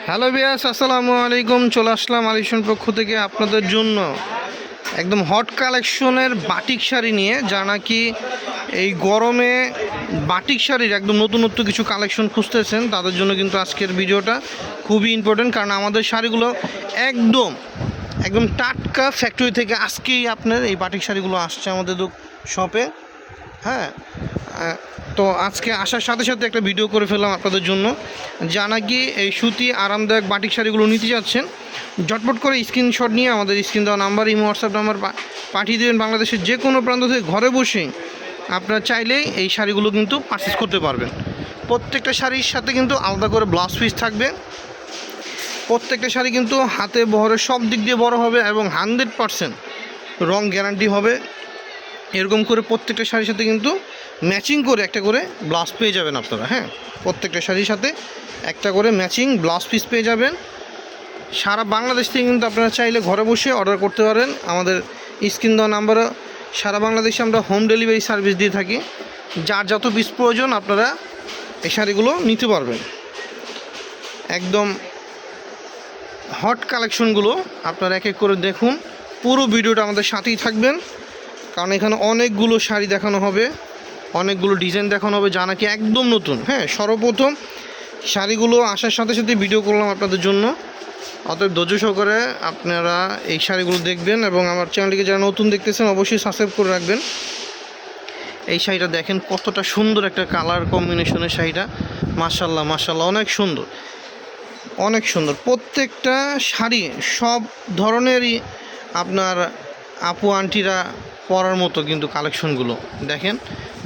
Hello বিয়াস, আসসালামু আলাইকুম। চলে আসলাম আলিশান পক্ষ থেকে আপনাদের জন্য একদম হট কালেকশনের বাটিক শাড়ি নিয়ে, যা নাকি এই গরমে বাটিক শাড়ির একদম নতুনত্ব কিছু কালেকশন খুঁজতেছেন তাদের জন্য কিন্তু আজকের ভিডিওটা খুবই ইম্পর্টেন্ট। কারণ আমাদের শাড়িগুলো একদম একদম টাটকা ফ্যাক্টরি থেকে আজকেই আপনার এই বাটিক শাড়িগুলো আসছে আমাদের শপে। হ্যাঁ, তো আজকে আসার সাথে সাথে একটা ভিডিও করে ফেললাম আপনাদের জন্য, যা নাকি এই সুতি আরামদায়ক বাটিক শাড়িগুলো নিতে যাচ্ছেন। ঝটপট করে স্ক্রিনশট নিয়ে আমাদের স্ক্রিন দেওয়া নাম্বার, ইমো হোয়াটসঅ্যাপ নাম্বার পাঠিয়ে দেবেন। বাংলাদেশের যে কোনো প্রান্ত থেকে ঘরে বসেই আপনারা চাইলেই এই শাড়িগুলো কিন্তু পারচেস করতে পারবেন। প্রত্যেকটা শাড়ির সাথে কিন্তু আলাদা করে ব্লাউজ পিস থাকবে। প্রত্যেকটা শাড়ি কিন্তু হাতে বহরে সব দিক দিয়ে বড় হবে এবং 100% রং গ্যারান্টি হবে। এরকম করে প্রত্যেকটা শাড়ির সাথে কিন্তু ম্যাচিং করে একটা করে ব্লাউজ পেয়ে যাবেন আপনারা। হ্যাঁ, প্রত্যেকটা শাড়ির সাথে একটা করে ম্যাচিং ব্লাউজ পিস পেয়ে যাবেন। সারা বাংলাদেশ থেকে কিন্তু আপনারা চাইলে ঘরে বসে অর্ডার করতে পারেন। আমাদের স্ক্রিন দেওয়া নাম্বারে সারা বাংলাদেশে আমরা হোম ডেলিভারি সার্ভিস দিয়ে থাকি। যার যত পিস প্রয়োজন আপনারা এই শাড়িগুলো নিতে পারবেন। একদম হট কালেকশনগুলো আপনারা এক এক করে দেখুন। পুরো ভিডিওটা আমাদের সাথেই থাকবেন, কারণ এখানে অনেকগুলো শাড়ি দেখানো হবে, অনেকগুলো ডিজাইন দেখানো হবে যা নাকি একদম নতুন। হ্যাঁ, সর্বপ্রথম শাড়িগুলো আসার সাথে সাথে ভিডিও করলাম আপনাদের জন্য। অতএব ধৈর্য সহকারে আপনারা এই শাড়িগুলো দেখবেন এবং আমার চ্যানেলটিকে যারা নতুন দেখতেছেন অবশ্যই সাবস্ক্রাইব করে রাখবেন। এই শাড়িটা দেখেন কতটা সুন্দর একটা কালার কম্বিনেশনের শাড়িটা। মাশাল্লাহ মাশাল্লাহ, অনেক সুন্দর অনেক সুন্দর। প্রত্যেকটা শাড়ি সব ধরনেরই আপনার আপু আন্টিরা পরার মতো কিন্তু কালেকশনগুলো দেখেন।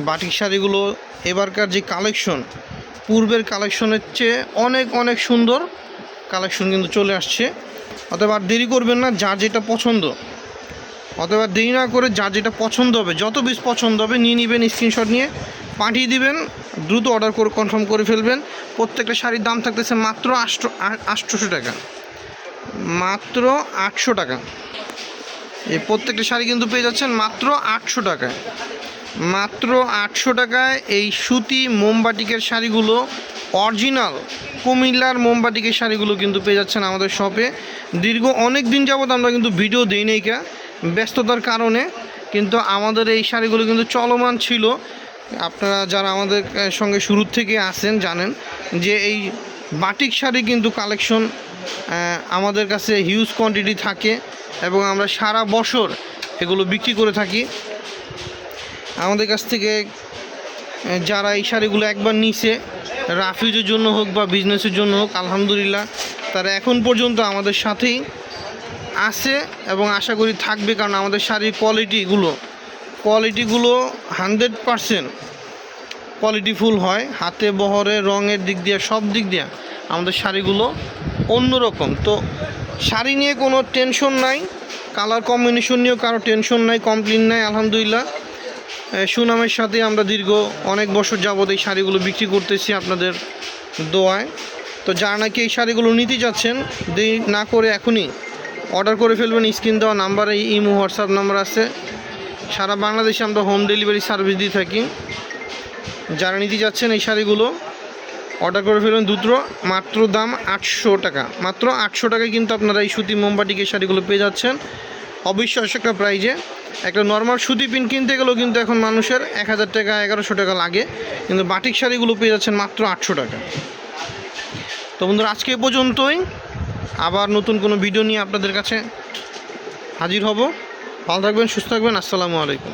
বাটিক শাড়িগুলো এবারকার যে কালেকশন, পূর্বের কালেকশনের চেয়ে অনেক অনেক সুন্দর কালেকশন কিন্তু চলে আসছে। অথবা আর দেরি করবেন না, যার যেটা পছন্দ, অথবা দেরি না করে যার যেটা পছন্দ হবে, যত পিস পছন্দ হবে নিয়ে নেবেন, স্ক্রিনশট নিয়ে পাঠিয়ে দিবেন, দ্রুত অর্ডার করে কনফার্ম করে ফেলবেন। প্রত্যেকটা শাড়ির দাম থাকতেছে মাত্র 800 টাকা, মাত্র 800 টাকা। এই প্রত্যেকটা শাড়ি কিন্তু পেয়ে যাচ্ছেন মাত্র 800 টাকায়। মাত্র 800 টাকায় এই সুতি মোমবাটিকের শাড়িগুলো, অরিজিনাল কুমিল্লার মোমবাটিকের শাড়িগুলো কিন্তু পেয়ে যাচ্ছেন আমাদের শপে। দীর্ঘ অনেক দিন যাবত আমরা কিন্তু ভিডিও দিই নাই কা, ব্যস্ততার কারণে, কিন্তু আমাদের এই শাড়িগুলো কিন্তু চলমান ছিল। আপনারা যারা আমাদের সঙ্গে শুরু থেকে আসেন জানেন যে এই বাটিক শাড়ি কিন্তু কালেকশন আমাদের কাছে হিউজ কোয়ান্টিটি থাকে এবং আমরা সারা বছর এগুলো বিক্রি করে থাকি। আমাদের কাছ থেকে যারা এই শাড়িগুলো একবার নিছে, রাফিজের জন্য হোক বা বিজনেসের জন্য হোক, আলহামদুলিল্লাহ তারা এখন পর্যন্ত আমাদের সাথেই আছে এবং আশা করি থাকবে। কারণ আমাদের শাড়ির কোয়ালিটিগুলো 100% কোয়ালিটিফুল হয়। হাতে বহরে রঙের দিক দিয়ে সব দিক দিয়ে আমাদের শাড়িগুলো অন্যরকম। তো শাড়ি নিয়ে কোনো টেনশন নাই, কালার কম্বিনেশন নিয়েও কারো টেনশন নাই, কমপ্লেন নাই। আলহামদুলিল্লাহ সুনামের সাথে আমরা দীর্ঘ অনেক বছর যাবত এই শাড়িগুলো বিক্রি করতেছি আপনাদের দোয়ায়। তো যারা নাকি এই শাড়িগুলো নিতে যাচ্ছেন, দেরি না করে এখনই অর্ডার করে ফেলবেন। স্ক্রিন দেওয়া নাম্বারে ইমো হোয়াটসঅ্যাপ নাম্বার আছে। সারা বাংলাদেশে আমরা হোম ডেলিভারি সার্ভিস দিয়ে থাকি। যারা নিতে যাচ্ছেন এই শাড়িগুলো অর্ডার করে ফেলবেন দ্রুত। মাত্র দাম 800 টাকা, মাত্র 800 টাকায় কিন্তু আপনারা এই সুতি মোমবাটিকের শাড়িগুলো পেয়ে যাচ্ছেন অবিশ্বাস্য একটা প্রাইজে। একটা নর্মাল সুতি পিন কিনতে গেলেও কিন্তু এখন মানুষের 1000 টাকা 1100 টাকা লাগে, কিন্তু বাটিক শাড়িগুলো পেয়ে যাচ্ছেন মাত্র 800 টাকা। তো বন্ধুরা, আজকে এ পর্যন্তই। আবার নতুন কোনো ভিডিও নিয়ে আপনাদের কাছে হাজির হব। ভালো থাকবেন, সুস্থ থাকবেন। আসসালামু আলাইকুম।